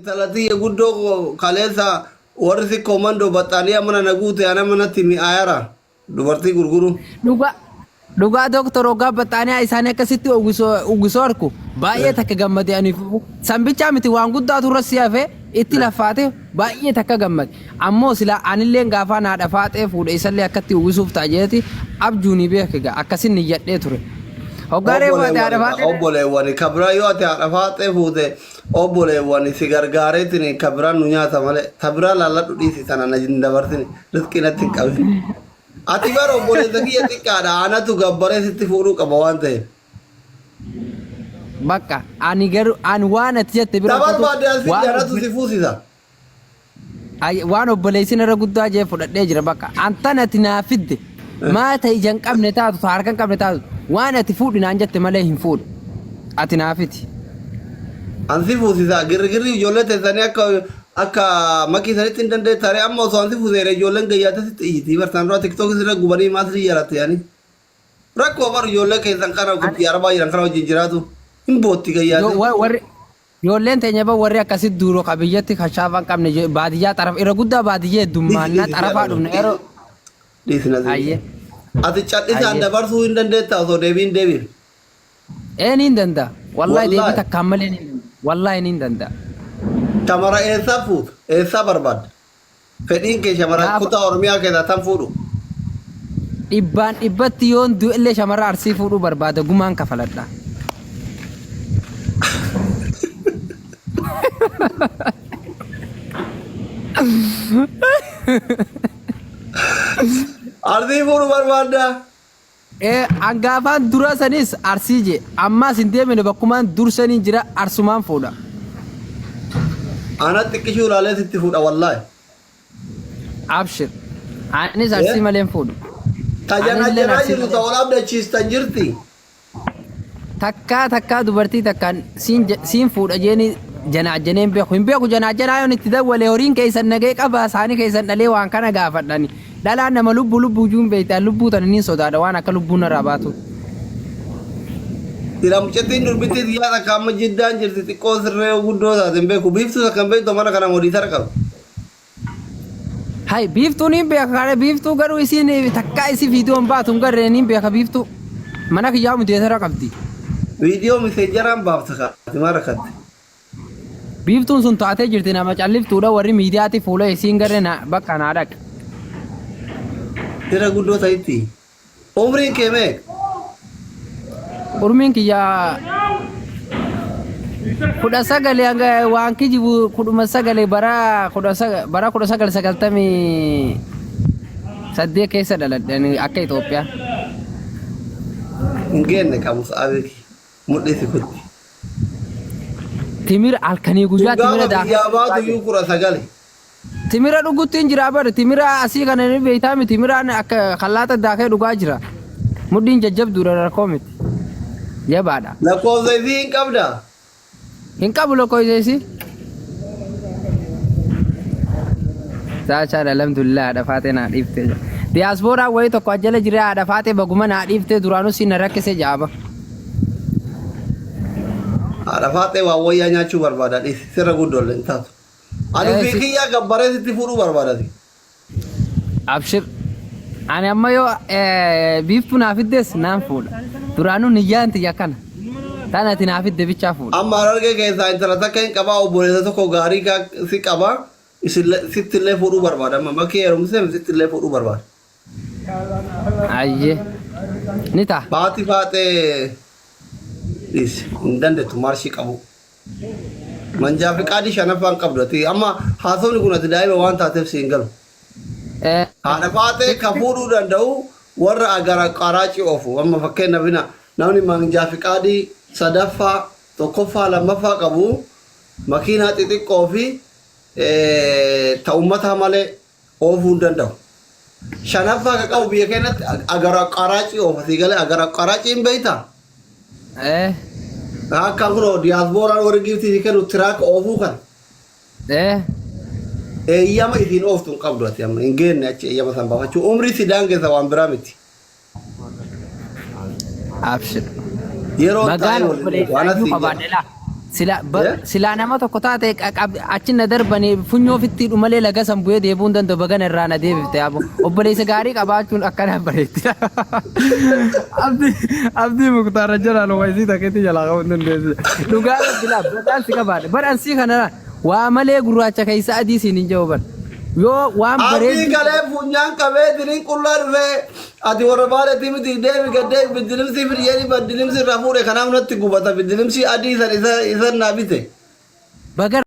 Talati guddo kalesa warri komando battaliya mana naguute ana manatti mi ayara dubartii gurguru. Dhugaa doktor ogaa baxaanii isaanii akkasitti ugisoo arku baay'ee takka gammade ani sanbichaa miti waan guddaa turre siyaafee itti lafaate baay'ee takka gammade ammoo sila anillee gaafa naa dhafaatee fuudhe isallee akkatti ugisuuf taajeeti abjuuni beekega akkasin niyyadhee ture. Hoggaaree waate dhafaate obboleewwan kabira yoo ati dhafaatee fuute obboleewwan si gargaareetiin kabira nu nyaata malee kabira laalladhu dhiisi sana na dabartini riskiinatti hin qabin. Ati bara obboleessa kiyya xiqqaadha anatu gabbaree sitti fuudhuu qaba waan ta'eef. Bakka ani garuu ani waan ati jette bira barbaade asii jaratu si fuusisa. Waan obboleessin irra guddaa jee fudhadhee jira bakka antan ati naa fidde maata ijaan qabne taatu harkaan qabne taatu waan ati fuudhi naan jette malee hin fuudhu ati naa fiti. Ansi fuusisa girgirri ijoollee teessanii akka makii sanitti hin dandeettare amma osoo ansi fuuseere ijoolleen gayyaata sitti iyyiti bartaan dura tiktook irra gubanii maasii jaalatti yaani rakkoo bar ijoollee keessan kana gubbaa arbaa jiran kana wajjin jiraatu hin bootti gayyaati. Ijoolleen teenya ba warri akkasitti duuroo qabiyyatti kashaafan qabne baadiyyaa xaraf irra guddaa baadiyyee heddummaannaa xarafaa dhufne yeroo. Dhiisina ati callisaan dabarsuu hin dandeetta osoo deebiin deebiin. Een hin danda'a wallaahi deebii takkaan malee wallaahi hin danda'a. Shamara eessaa fuutu eessaa barbaadda fedhiin kee shamara kutaa oromiyaa keessaa tan fuudhu. Dhibbaan dhibbatti yoon du'ellee shamara arsii fuudhuu barbaada gumaan kafaladha. Arsii fuudhuu barbaadda. Angaafaan dura sanis arsii je ammaas hin deemine bakkumaan dursanii jira arsumaan fuudha. Ana xiqqishuu ilaalee sitti fuudha wallaahi. Abshir. Anis arsii malee fuudhu. Tajaajilaa jiru ta'uu abdachiistan jirti. Takkaa dubartii takkaan siin fuudha jeeni janaajaneen beeku hin beeku janaajanaa yoon itti dawwalee horiin keessan nagee qabaa isaanii keessan dhalee waan kana gaafadhani dhalaan nama lubbuu juun beektaa lubbuu tan inni sodaadha waan akka lubbuun irraa baatu. Tiramchettiin durbittii xiyyaata kaama jiddaan jirti xiqqoo sirree guddoo taateen beeku biiftuu kan beektu mana kana modii tara qabu. Hai biiftuun hin beeka biiftuu garuu isiin takkaa isi viidiyoon baatu hin garreen hin beeka biiftuu mana kiyyaa mudeetara qabdi. Viidiyoo miseejaraan baafta kaati maa rakkatte. Biiftuun sun taatee jirti nama calliftuudha warri miidiyaatti fuula isiin garree bakka naa dhaqe. Tira guddoo ta'itti. Umriin kee meeqa? Urmiin kiyyaa 19 waan kijibu 19 bara 1998 keessa dhaladhani akka Itoophiyaa. Hin geenne qabuus abeeki mudhisi kutti. Timira halkanii guyyaa timira daakuu. Gaafa baatu iyyuu 19. Timira dhuguttiin jira bara timira asii kana ni beektaa miti timiraan akka kallaata daakee dhugaa jira. Mudhiin jajjabduudha rakkoo miti. Jabaadha. Lakkoofsa isii hin qabdaa? Hin qabu lakkoofsa isii. Saachaan alhamdulillah dhafaatee naa dhiiftee. Diyaaspooraa wayii tokko ajjala jira dhafaatee baguma naa dhiiftee duraanuu si na rakkisee jaaba. Dhafaatee waa wayyaa nyaachuu barbaada dhiisi sirra guddoolle hin taatu. Ani ofii kiyyaa gabbaree sitti fuudhuu barbaadati. Abshir. Ani amma yoo biiftuu naa fiddes naan fuudha. Duraanuu niyyaan tiyya kana. Tana ati naa fidde bichaa fuudha. Amma argee keessaa intala takka hin qabaa obboleessa tokko gaarii si qabaa sittillee fuudhuu barbaada. Amma makkee heerumsee sittillee fuudhuu barbaada. Ayyee. Ni ta'a. Baati baatee hin dandeettu marshii qabu. Manjaa fi qaadii shanaffaan qabdu ati amma haasofni kun ati daa'ima waan taateef si hin galu. Haadha baatee kan fuudhuu danda'u warra agara qaraacii oofu amma fakkeenyaaf namni manjaa fi qaadii sadaffaa tokkoffaa lammaffaa qabu makiinaa xixiqqoo fi ta'ummataa malee oofuu hin danda'u. Shanaffaa kan qabu biyya keenyatti agara qaraacii oofa si galee agara qaraacii hin beektaa? Akka kunoo diyaaspooraan warri giiftii kennu tiraak oofuu kan. Eeyyama isiin ooftu hin qabdu ati amma hin geenne achi eeyyama san baafachuu umrii si daangeessa waan biraa miti. Abshir. Yeroo magaalaa obboleessaa qabaadheedha. sila nama tokko taate achin darbanii funyoo fitti dhumalee laga sambu'ee deebuun danda'u bagan irraa na deebifte abo obboleessa gaarii qabaachuun akkana bareetti abdii muktaara jalaa waysii takeetti jalaa qabuun dandeessu dhugaa bila badaan si qabaadhe badaan si kana waa malee gurraacha keessa adii siin hin jahu yoo waan bareedu abdii galee funyaan qabee diriin qullaa dhufee ati warra baala timiti deebi gadee bidilimsi firiyeni bidilimsi irraa fuudhe kanaaf natti gubata bidilimsi adii isa naabite bagar